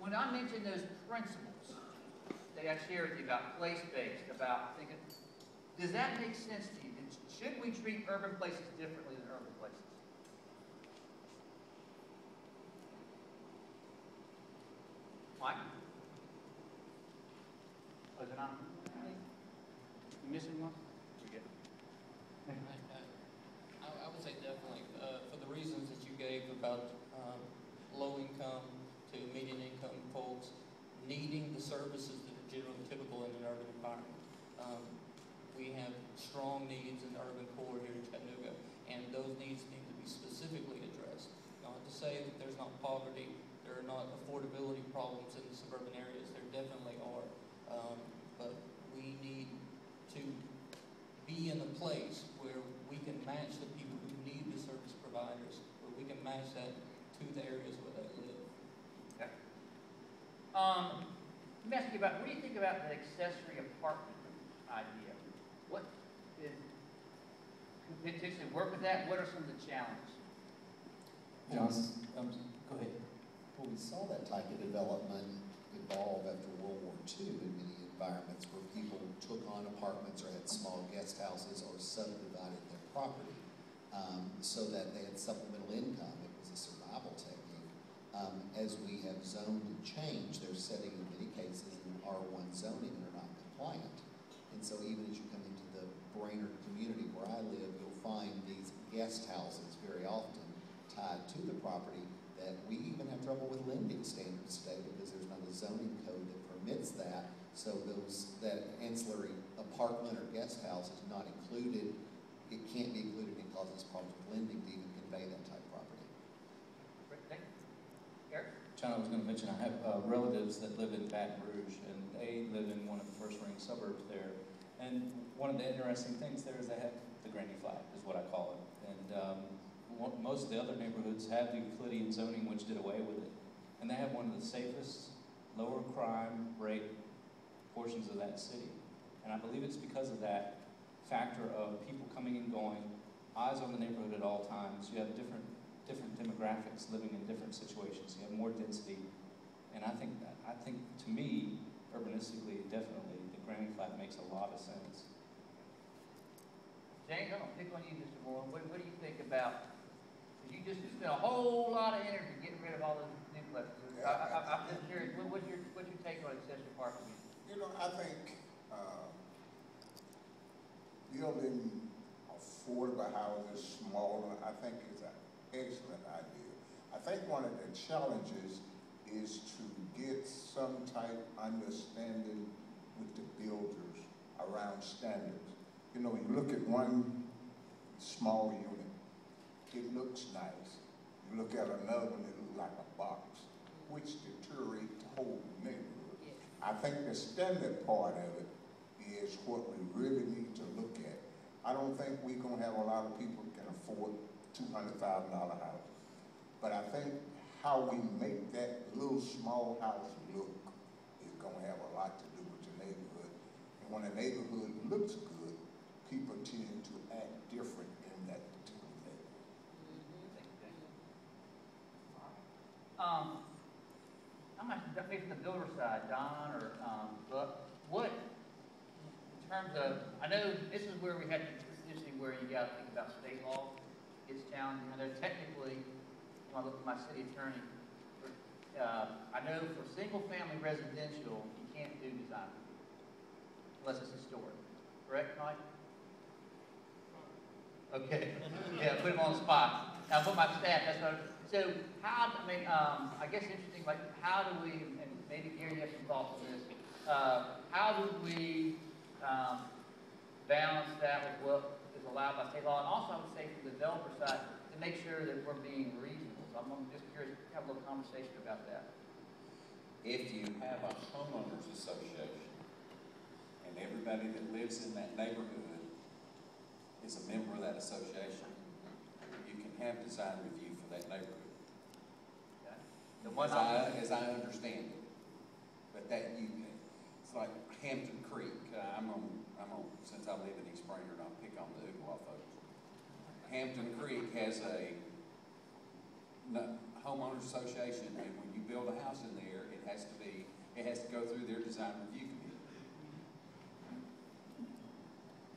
when I mention those principles that I shared with you about place-based, about thinking, does that make sense to you? Should we treat urban places differently than urban places? Mike? Oh, is it on? You missing one? You're good. I would say definitely, for the reasons that you gave about low income to median income folks needing the services that are generally typical in an urban environment. We have strong needs in the urban core here in Chattanooga, and those needs need to be specifically addressed. Not to say that there's not poverty, there are not affordability problems in the suburban areas, there definitely are. But we need to be in a place where we can match the people who need the service providers, where we can match that to the areas where they live. Okay. Let me ask you about, what do you think about the accessory apartment idea? What is, could potentially work with that? What are some of the challenges? Johnson, go ahead. Well, we saw that type of development evolve after World War II in many environments where people took on apartments or had small guest houses or subdivided their property so that they had supplemental income. It was a survival technique. As we have zoned and changed, they're setting in many cases in R1 zoning and are not compliant. And so even as you come into the Brainerd community where I live, you'll find these guest houses very often tied to the property that we even have trouble with lending standards today because there's not a zoning code that permits that. So that ancillary apartment or guest house is not included. It can't be included and causes problems with lending to even convey that type of property. Eric? John, I was going to mention I have relatives that live in Baton Rouge, and they live in one of the first-ring suburbs there. And one of the interesting things there is they have the granny flat, is what I call it. And most of the other neighborhoods have the Euclidean zoning, which did away with it. And they have one of the safest, lower crime rate portions of that city. And I believe it's because of that factor of people coming and going, eyes on the neighborhood at all times. You have different demographics living in different situations. You have more density. And I think to me, urbanistically, definitely, the granny flat makes a lot of sense. James, I'm going to pick on you, Mr. Moore. What do you think about, you just spent a whole lot of energy getting rid of all those duplexes. I'm just curious, what's your take on accessory apartment? You know, I think building affordable houses smaller, I think is an excellent idea. I think one of the challenges is to get some type understanding with the builders around standards. You know, you look at one small unit, it looks nice. You look at another one, it looks like a box, which deteriorates the whole neighborhood. Yeah. I think the standard part of it is what we really need to look at. I don't think we're going to have a lot of people who can afford $200,000 houses. But I think how we make that little small house look is going to have a lot to do with your neighborhood. And when a neighborhood looks good, people tend to act different in that particular neighborhood. I'm actually maybe from the builder side, Don or Buck. What, in terms of, I know this is where we had to transition where you got to think about state law. It's challenging. I know technically, when I look at my city attorney, I know for single-family residential, you can't do design review unless it's historic. Correct, Mike? Okay. Yeah, put him on the spot. Now, put my staff. That's what. So, how? I mean, I guess interesting. Like, how do we? And maybe Gary, you have some thoughts on this. How do we balance that with what is allowed by state law, and also I would say from the developer side to make sure that we're being reasonable. So I'm just curious to have a little conversation about that. If you have a homeowners association and everybody that lives in that neighborhood is a member of that association, you can have design review for that neighborhood. Okay. As I understand it, but that it's like Hampton Creek. Since I live in East Brainerd, I'll pick on the Ooltewah folks. Hampton Creek has a homeowners association, and when you build a house in there, it has to go through their design review committee.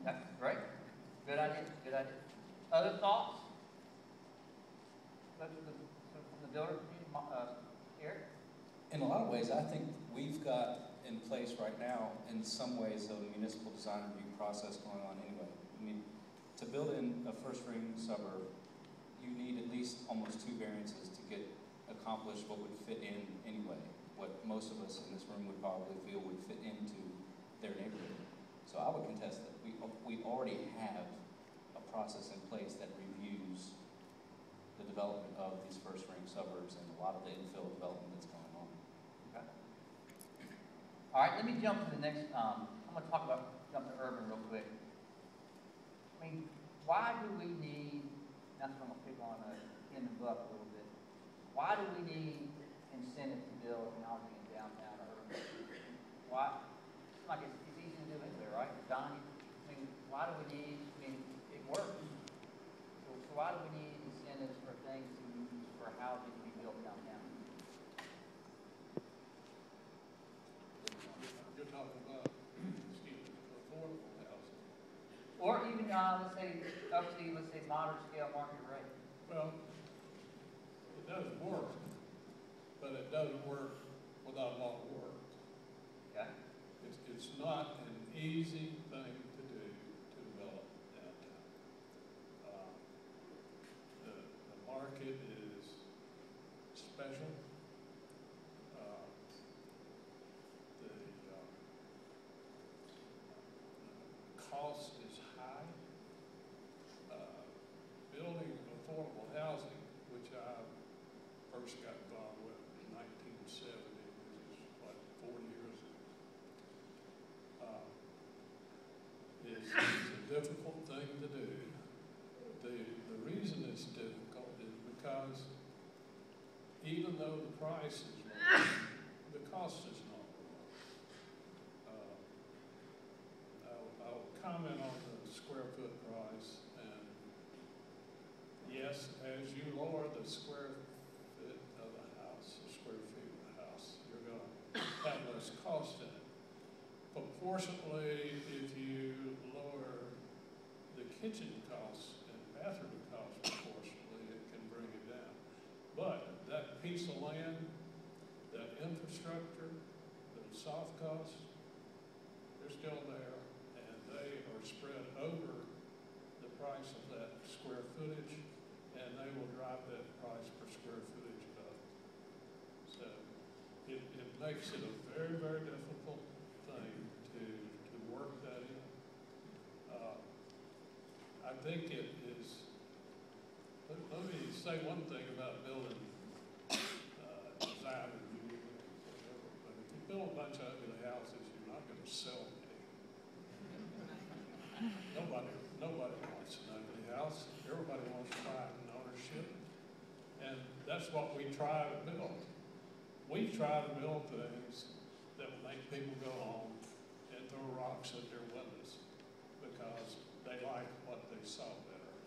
That's great. Good idea, good idea. Other thoughts? From the builder community, Eric? In a lot of ways, I think we've got in place right now, in some ways, a municipal design review process going on anyway. I mean, to build in a first ring suburb, you need at least almost 2 variances to get accomplished what would fit in anyway, what most of us in this room would probably feel would fit into their neighborhood. So I would contest that we already have a process in place that reviews the development of these first ring suburbs and a lot of the infill development that's going on. Okay. All right, let me jump to the next, I'm going to jump to urban real quick. I mean, why do we need, that's what I'm going to pick on in the buck a little bit. Why do we need incentive to build housing in downtown or urban? Why? It's like it's easy to do anywhere, right? Donnie, I mean, why do we need, I mean, it works. So why do we need incentives for things to use for housing to be built downtown? You're talking about, affordable housing. Or even, let's say, up to, let's say, moderate scale market rate. Well, it does work, but it doesn't work without a lot of work. Okay. It's not an easy thing to do to develop downtown. The market is special. The cost is high. Building affordable housing, which I first got involved with in 1970, which is like 40 years ago, is a difficult thing to do. The reason it's difficult is because even though the price is low, the cost is not low. I'll comment on the square foot price, and yes, as you lower the square foot of the house, the square feet of the house, you're going to have less cost in it. Proportionately, if you lower the kitchen costs and bathroom costs proportionally, it can bring it down. But that piece of land, that infrastructure, those soft costs, they're still there, and they are spread over the price of that square footage, and they will drive that price per square footage up. So it makes it a very, very difficult thing to work that in. I think it is, let me say one thing about building design review, but if you build a bunch of ugly houses, you're not going to sell any. Nobody wants an ugly house. Everybody wants pride and ownership. And that's what we try to build. We try to build things that will make people go home and throw rocks at their windows because they like what they saw better.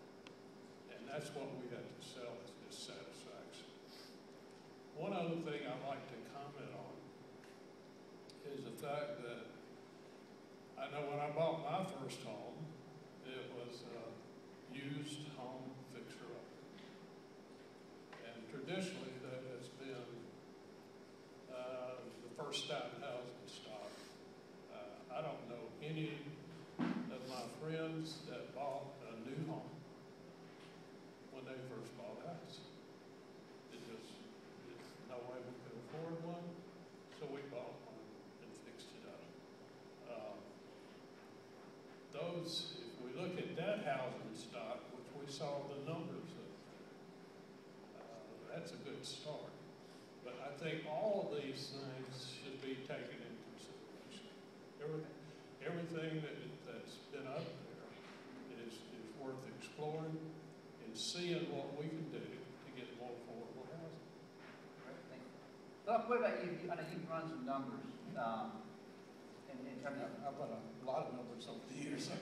And that's what we have to sell, is dissatisfaction. One other thing I'd like to comment on is the fact that I know when I bought my first home, it was a used home fixer-upper. And traditionally, that has been the first-time housing stock. I don't know any of my friends that bought a new home when they first bought a house. There's no way we could afford one, so we bought one and fixed it up. If we look at that housing stock, which we saw the numbers of, that's a good start. But I think all of these things should be taken into consideration. Everything that's been up there is worth exploring and seeing what we can do to get more affordable housing. Great, thank you. Doc, what about you? I know you've run some numbers in terms of. I've run a lot of numbers over the years. So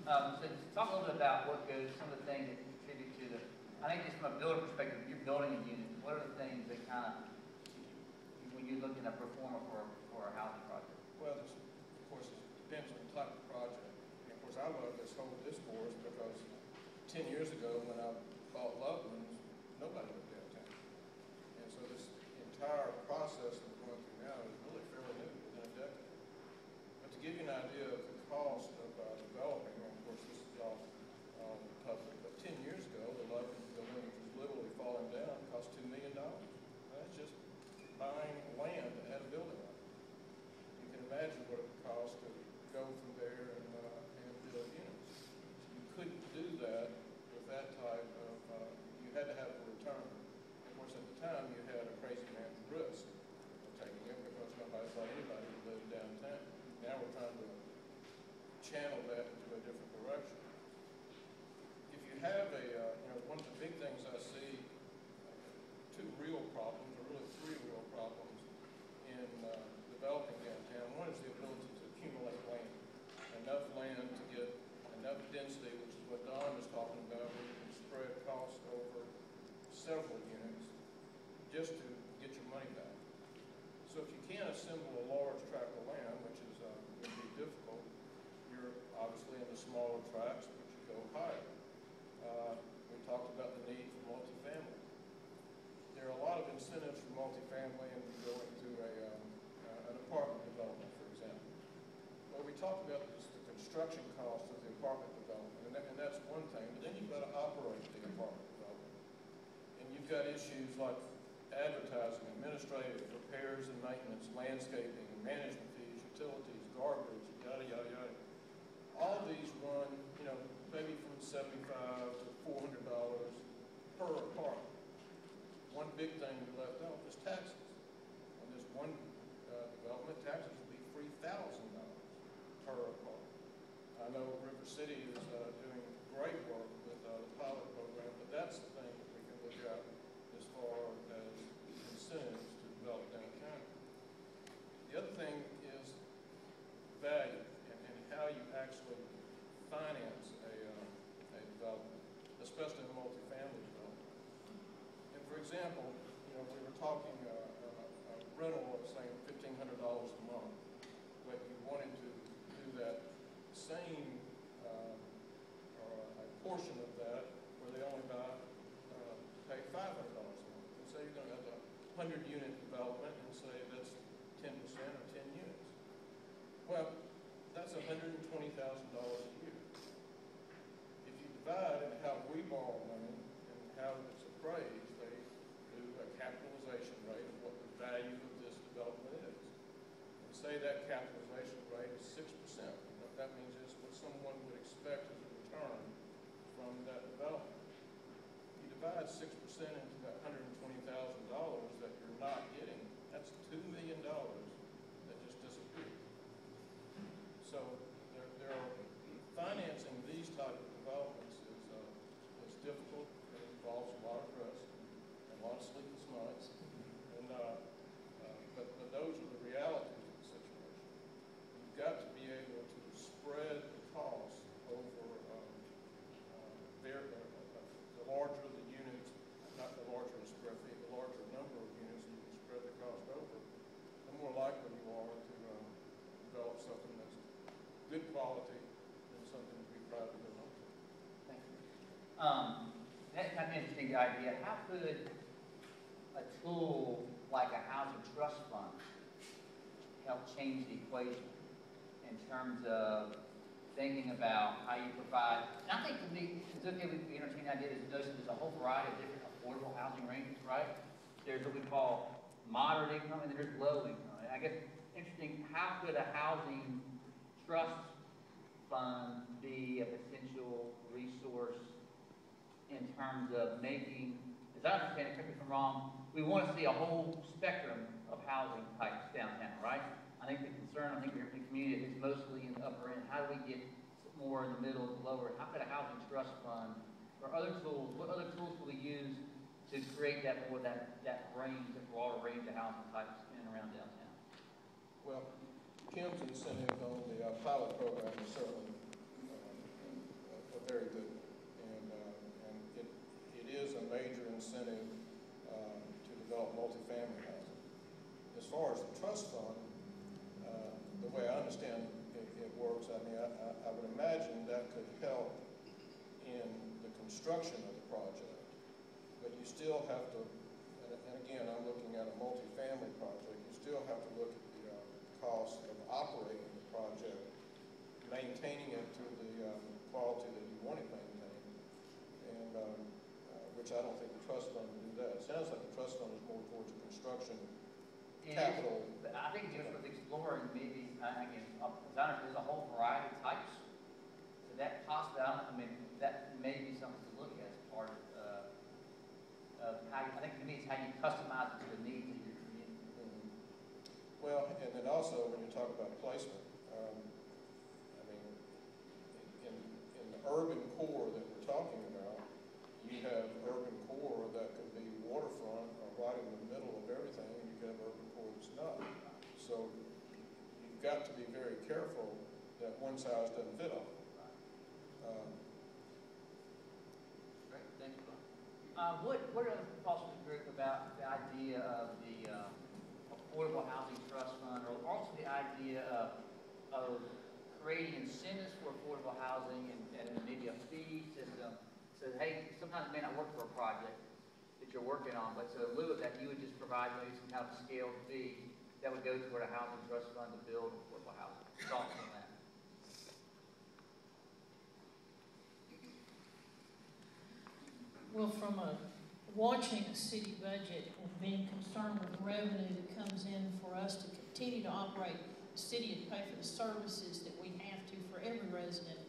talk a little bit about what goes, some of the things that contribute to the I think just from a builder perspective, if you're building a unit, what are the things that kind of, when you're looking at performer for a housing project? Well, of course, it depends on the type of project. And of course, I love this whole discourse because 10 years ago, when I bought Loveland's, nobody lived downtown. And so this entire process that we're going through now is really fairly new, within a decade. But to give you an idea of the cost of developing, and of course, this is all public, but 10 years ago, the Loveland's building, which was literally falling down, cost $2 million. That's just buying land to add a building on it. You can imagine what it would cost to go from there and build units. You couldn't do that with that type of, you had to have a return. Of course, at the time, you had a crazy man's risk of taking it because nobody thought anybody would live downtown. Now we're trying to channel that into a different direction. If you have one of the big things I see, two real problems, or really three real problems in developing downtown. One is the ability to accumulate land, enough land to get enough density, which is what Don was talking about, where you can spread costs over several units just to get your money back. So if you can't assemble a large tract of land, which is going to be difficult, you're obviously in the smaller tracts, but you go higher. We talked about the need for multifamily. There are a lot of incentives for multifamily and going to an apartment development, for example. Well, we talked about just the construction cost of the apartment development, and that's one thing, but then you've got to operate the apartment development. And you've got issues like advertising, administrative, repairs and maintenance, landscaping, management fees, utilities, garbage, yada, yada, yada. All of these run, maybe from $75 to $400 per apartment. One big thing we left out is taxes. On this one development, taxes will be $3,000 per apartment. I know River City is doing great work with the pilot program, but that's the thing that we can look at as far as incentives to develop downtown. The other thing is value and how you actually finance a development, especially a multifamily development. And for example, we were talking a rental of, say, $1,500 a month, but you wanted to do that same, or a portion of that, where they only pay $500 a month. And say you're going to have a 100-unit development, and say that's 10% or 10 units. Well, that's $120,000 a year. If you divide and how we borrow money and how it's appraised, they do a capitalization rate of what the value of this development is. And say that capitalization rate is 6%. What that means is what someone would expect as a return from that development. You divide 6% into that $120,000 that you're not getting, that's $2 million that just disappeared. So there are financing these type of developments is difficult. It involves a lot of risk and a lot of sleepless nights. And but those are the realities of the situation. You've got to be able to spread the cost over the larger the units, not the larger the square feet, the larger number of units you can spread the cost over, the more likely you are to develop something that's good quality and something to be proud to live on. Thank you. That's kind of an interesting idea. How could a tool like a housing trust fund help change the equation in terms of thinking about how you provide? And I think to me, it's okay with the entertaining idea. There's a whole variety of different affordable housing ranges, right? There's what we call moderate income, and there's low income. And I guess interesting, how could a housing trust fund be a potential resource in terms of making, as I understand it, correct me if I'm wrong, we want to see a whole spectrum of housing types downtown, right? I think the concern, I think we're in the community is mostly in the upper end. How do we get more in the middle, the lower? How could a housing trust fund or other tools, what other tools can we use to create that range, that broader range of housing types in and around downtown? Well, Kim's incentive on the pilot program is certainly a very good one. And it is major incentive to develop multifamily housing. As far as the trust fund, the way I understand it works, I mean, I would imagine that could help in the construction of the project, but you still have to, and again, I'm looking at a multifamily project, you still have to look at the cost of operating the project, maintaining it to the quality that you want it maintained, and which I don't think the trust fund would do that. It sounds like the trust fund is more towards the construction capital. But I think just with exploring, maybe, again, there's a whole variety of types. So that possibly, I mean, that may be something to look at as part of how, I think to me, it's how you customize it to the needs of your community. Well, and then also, when you talk about placement, I mean, in the urban core that we're talking about, you have urban core that could be waterfront or right in the middle of everything, and you have urban core that's not. So you've got to be very careful that one size doesn't fit all. Great, thank you. What are the thoughts of the group about the idea of the affordable housing trust fund, or also the idea of creating incentives for affordable housing and maybe a fee system? So, hey, sometimes it may not work for a project that you're working on, but so in lieu of that, you would just provide maybe some kind of scaled fee that would go toward a housing trust fund to build affordable housing. Thoughts on that? Well, from watching a city budget and being concerned with revenue that comes in for us to continue to operate the city and pay for the services that we have to for every resident,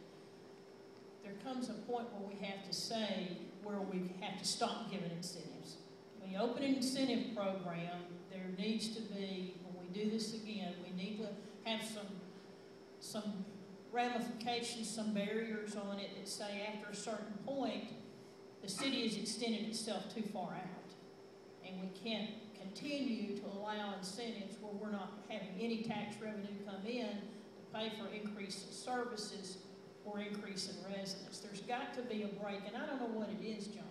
there comes a point where we have to say where we have to stop giving incentives. When you open an incentive program, there needs to be, when we do this again, we need to have some ramifications, some barriers on it that say after a certain point, the city has extended itself too far out. And we can't continue to allow incentives where we're not having any tax revenue come in to pay for increase in services or increase in residents. There's got to be a break, and I don't know what it is, John,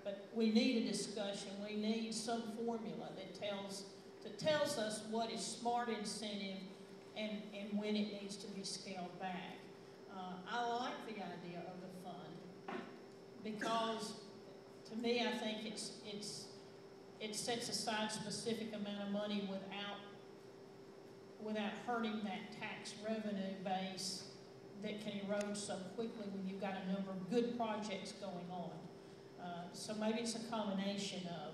but we need a discussion. We need some formula that tells us what is smart incentive and when it needs to be scaled back. I like the idea of the fund because, to me, I think it sets aside specific amount of money without hurting that tax revenue base that can erode so quickly when you've got a number of good projects going on. So maybe it's a combination of,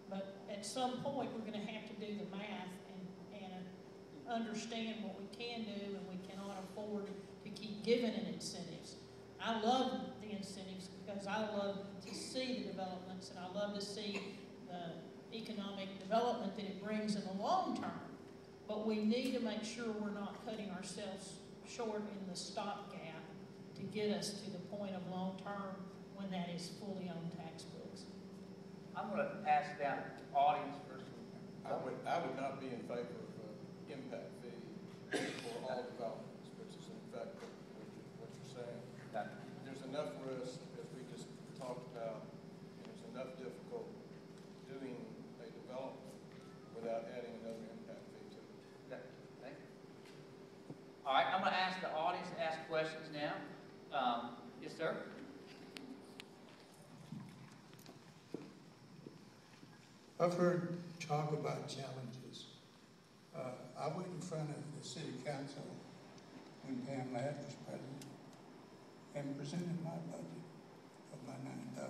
but at some point we're going to have to do the math and understand what we can do and we cannot afford to keep giving it incentives. I love the incentives because I love to see the developments and I love to see the economic development that it brings in the long term. But we need to make sure we're not cutting ourselves short in the stopgap to get us to the point of long term when that is fully on tax books. I'm going to ask that audience first. I would not be in favor of impact fee for all developments, which is in fact what you're saying. Okay. There's enough risk, as we just talked about, and there's enough difficult doing a development without adding another impact fee to it. Okay. Thank you. All right, I'm going to ask the audience to ask questions now. Yes, sir. I've heard talk about challenges. I went in front of the city council when Pam Ladd was president and presented my budget of my $9,000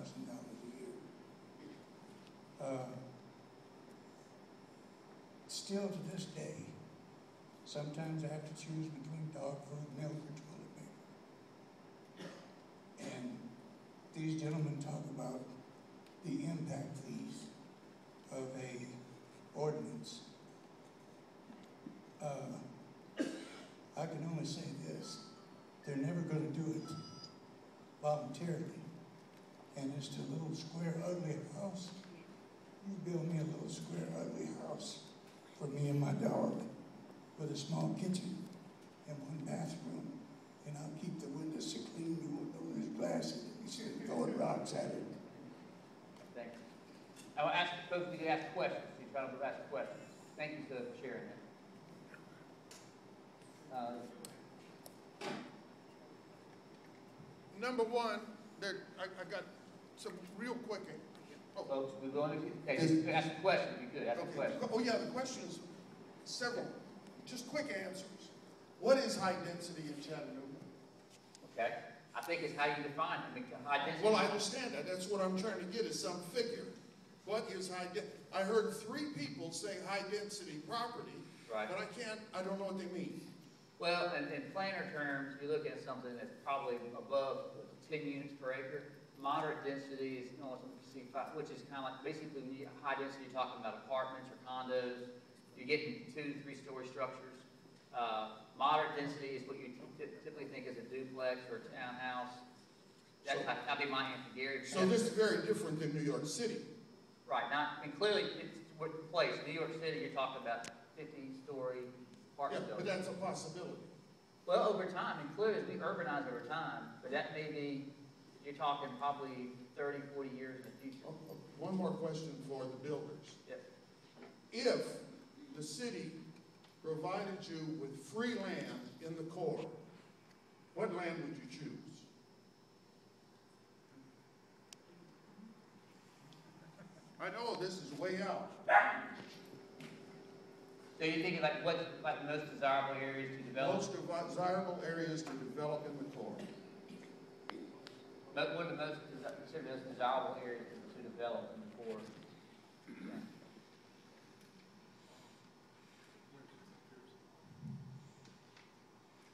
a year. Still to this day, sometimes I have to choose between dog food, milk, or toilet paper. And these gentlemen talk about the impact fees of a ordinance. I can only say this, they're never going to do it voluntarily. And as to a little square ugly house, you build me a little square ugly house for me and my dog with a small kitchen and one bathroom, and I'll keep the windows so clean you won't know there's glass in it. You should throw rocks at it. I'll ask folks to ask questions, you try to ask questions. Thank you for sharing that. Number one, I got some real quick. Folks, we're going to, okay, just ask a question if you could, ask a question. Oh, yeah, the questions, several, just quick answers. What is high density in Chattanooga? Okay, I think it's how you define it, I mean, high density. Well, I understand that. That's what I'm trying to get is some figure. What is high I heard 3 people say high density property, Right. but I don't know what they mean. Well, in planar terms, you're looking at something that's probably above 10 units per acre. Moderate density is, which is kind of like, basically, when you high density, you're talking about apartments or condos. You're getting 2 to 3 story structures. Moderate density is what you typically think is a duplex or a townhouse. That's how they might answer Gary. So this is very different than New York City. Right, and clearly, it's what place. New York City, you're talking about 50-story apartment Yeah, but buildings. that's a possibility. Well, over time, and clearly, as we urbanize over time, but that may be, you're talking probably 30, 40 years in the future. One more question for the builders. Yep. If the city provided you with free land in the core, what land would you choose? I know this is way out. So you're thinking like what's like the most desirable areas to develop? Most desirable areas to develop in the core. But what are the most considered as desirable areas to develop in the core?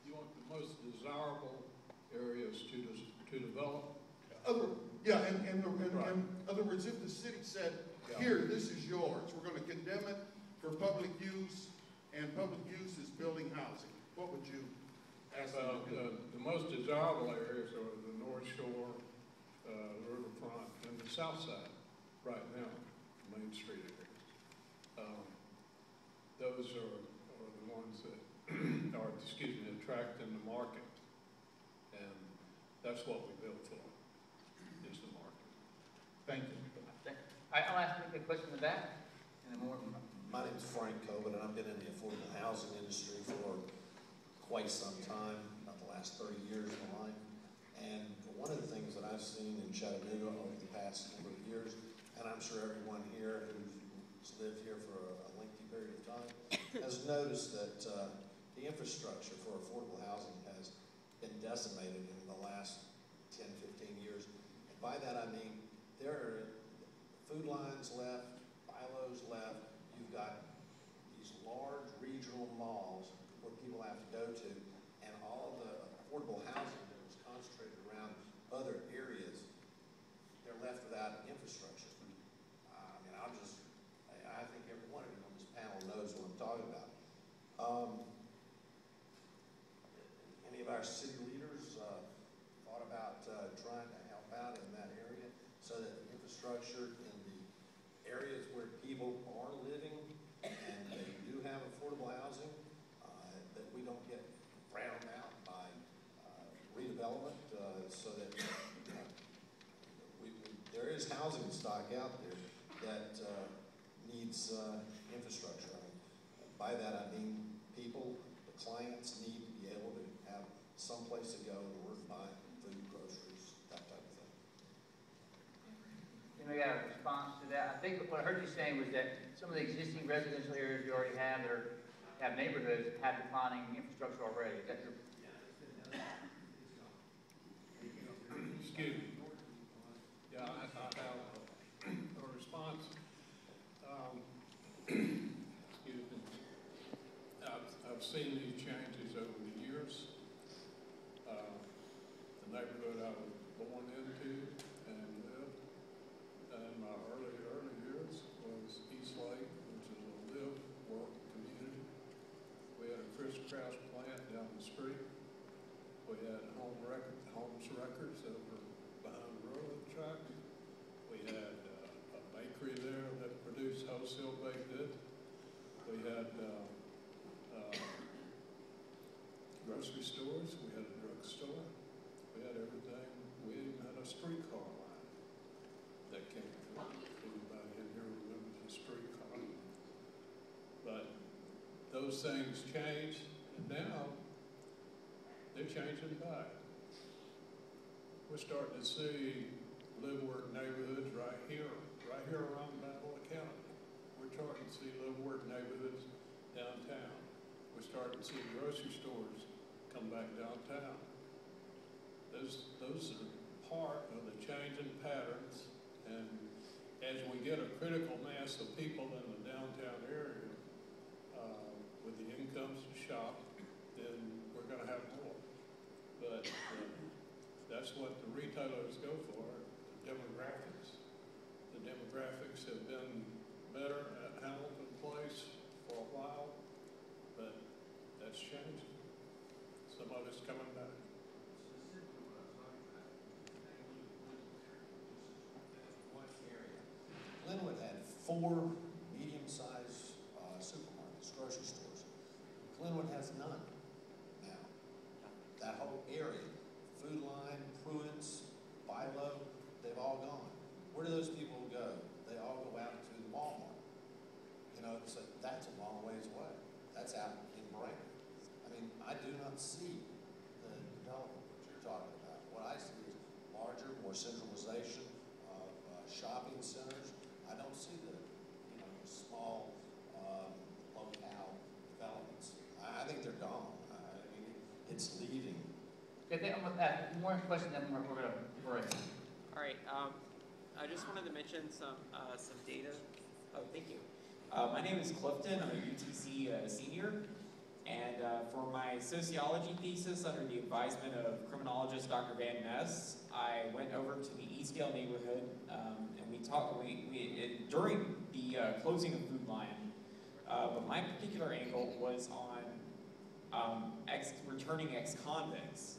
You want the most desirable areas to develop? In other words, if the city said, here, this is yours, we're going to condemn it for public use, and public use is building housing, what would you ask them to do? The most desirable areas are the North Shore, riverfront, and the south side, right now, Main Street areas. Those are the ones that are, attracting the market. And that's what we built for, is the market. Thank you. I'll ask you a question in the back, and then more. My name is Frank Coben, and I've been in the affordable housing industry for quite some time, about the last 30 years of my life. And one of the things that I've seen in Chattanooga over the past number of years, and I'm sure everyone here who's lived here for a lengthy period of time, has noticed that the infrastructure for affordable housing has been decimated in the last 10, 15 years. And by that I mean there are food lines left, silos left. You've got these large regional malls where people have to go to, and all of the affordable housing that was concentrated around other areas, they're left without infrastructure. I think every one of you on this panel knows what I'm talking about. Any of our city leaders thought about trying to help out in that area so that the infrastructure in the areas where people are living and they do have affordable housing, that we don't get drowned out by redevelopment, so that there is housing stock out there that needs infrastructure. By that I mean people, the clients need to be able to have some place to go in order to buy food, groceries, that type of thing. Anybody got a response to that? I think what I heard you saying was that some of the existing residential areas you already have that have neighborhoods have declining infrastructure already. Is that your? Excuse me. Yeah, I have a response. Excuse me. I've seen these changes over the years. The neighborhood I was born into and lived in my early years was East Lake, which is a live-work community. We had a Chris Krause plant down the street. We had Holmes Records over behind the railroad tracks. We had a bakery there that produced wholesale baked goods. We had grocery stores. We had a drugstore. We had everything. We even had a streetcar line that came through. Everybody in here those things changed, and now they're changing back. We're starting to see live-work neighborhoods right here around Manoa County. We're starting to see live-work neighborhoods downtown. We're starting to see grocery stores come back downtown. Those are part of the changing patterns, and as we get a critical mass of people in the downtown area, with the incomes to shop, then we're gonna have more. But that's what the retailers go for, the demographics. The demographics have been better at Hamilton Place for a while, but that's changing. Some of it's coming back. Glenwood had 4 medium-sized supermarkets, grocery stores. Glenwood has none now. That whole area, Food Line, Pruitt's, Bilo, they've all gone. Where do those people go? They all go out to Walmart. You know, so that's a long ways away. That's out in Brandon. I mean, I do not see the development that you're talking about. What I see is larger, more centralization of shopping centers. I don't see the, you know, small locale developments. I think they're gone. I mean, it's leaving. Okay, I'm with that. One question, then we're going to break. All right. I just wanted to mention some data. Oh, thank you. My name is Clifton. I'm a UTC senior. And for my sociology thesis under the advisement of criminologist Dr. Van Ness, I went over to the Eastdale neighborhood and we talked, during the closing of Food Line, but my particular angle was on returning ex-convicts.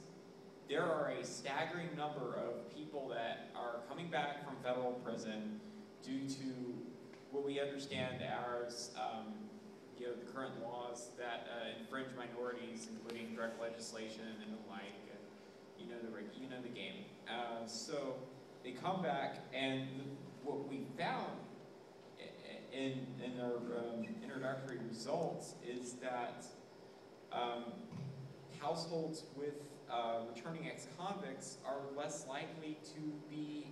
There are a staggering number of people that are coming back from federal prison due to what we understand as you know, the current laws that infringe minorities, including drug legislation and the like. You know the game. So they come back, and what we found in our introductory results is that households with returning ex-convicts are less likely to be,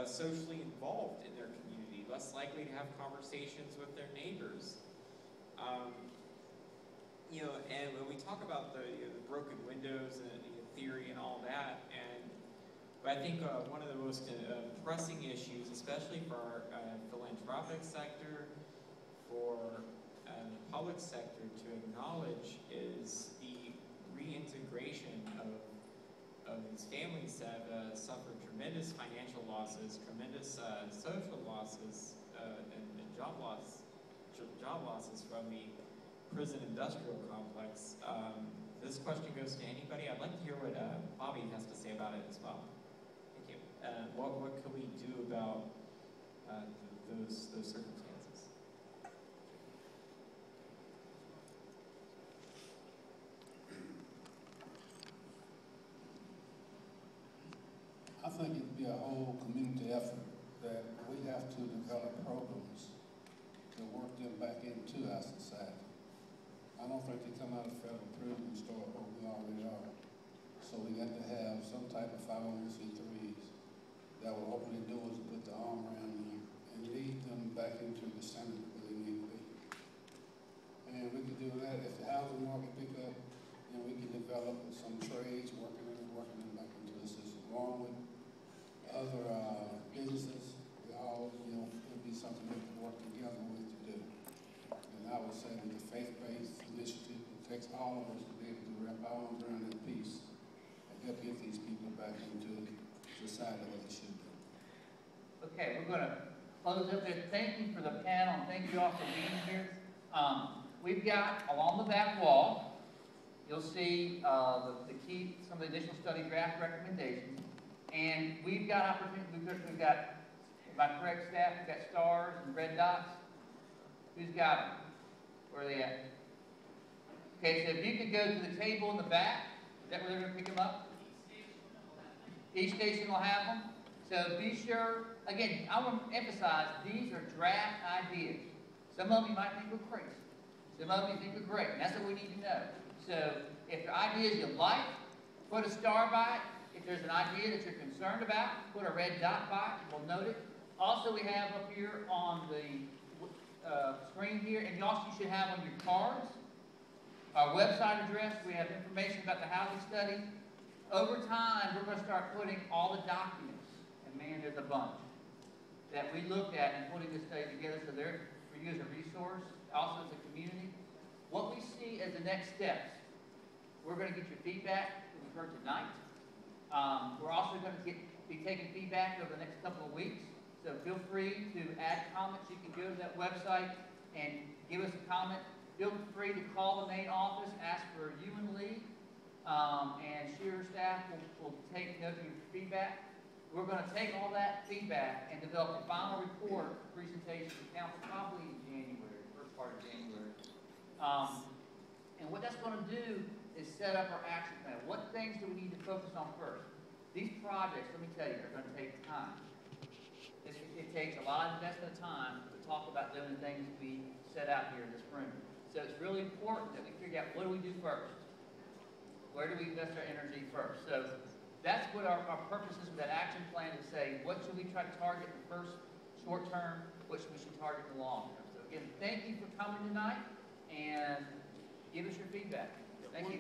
socially involved in their community, less likely to have conversations with their neighbors. And when we talk about the broken windows and theory and all that, but I think one of the most pressing issues, especially for our philanthropic sector, for the public sector to acknowledge, is the reintegration of these families that suffer tremendous financial losses, tremendous social losses, and job losses from the prison industrial complex. This question goes to anybody. I'd like to hear what Bobby has to say about it as well. Thank you. What can we do about those circumstances? I think it'd be a whole community effort that we have to develop programs to work them back into our society. I don't think they come out of federal prison and start where we already are. So we got to have some type of 501c3s that will open the doors and put the arm around them and lead them back into the center where they need to be. And we can do that if the housing market pick up, and we can develop some trades, working them back into the system. Along with other businesses, we all, it'll be something we can work together with to do. And I would say with the faith-based initiative, it takes all of us to be able to wrap our arms around that piece and help get these people back into society where they should be. Okay, we're going to close up there. Thank you for the panel, and thank you all for being here. We've got, along the back wall, you'll see the key, some of the additional study draft recommendations. And we've got opportunity, we've got, my correct staff, we've got stars and red dots. Who's got them? Where are they at? Okay, so if you could go to the table in the back, is that where they're going to pick them up? Each station will have them. So be sure, again, I want to emphasize, these are draft ideas. Some of you might think we're crazy. Some of you think we're great, and that's what we need to know. So if there are ideas you like, put a star by it. If there's an idea that you're concerned about, put a red dot by it, we'll note it. Also, we have up here on the screen here, and also you should have on your cards, our website address. We have information about the housing study. Over time, we're going to start putting all the documents, and man, there's a bunch, that we looked at in putting this study together, so they're for you as a resource, also as a community. What we see as the next steps, we're going to get your feedback that we've heard tonight. We're also going to be taking feedback over the next couple of weeks. So feel free to add comments. You can go to that website and give us a comment. Feel free to call the main office, ask for you and Lee, and Shearer staff will take note of your feedback. We're going to take all that feedback and develop a final report presentation to council probably in January, first part of January. And what that's going to do is set up our action plan. What things do we need to focus on first? These projects, let me tell you, are going to take time. It takes a lot of investment of time to talk about doing the things we set out here in this room. So it's really important that we figure out, what do we do first? Where do we invest our energy first? So that's what our purpose is with that action plan, to say, what should we try to target in the first short term, what should we target in the long term. So again, thank you for coming tonight, and give us your feedback. Thank you.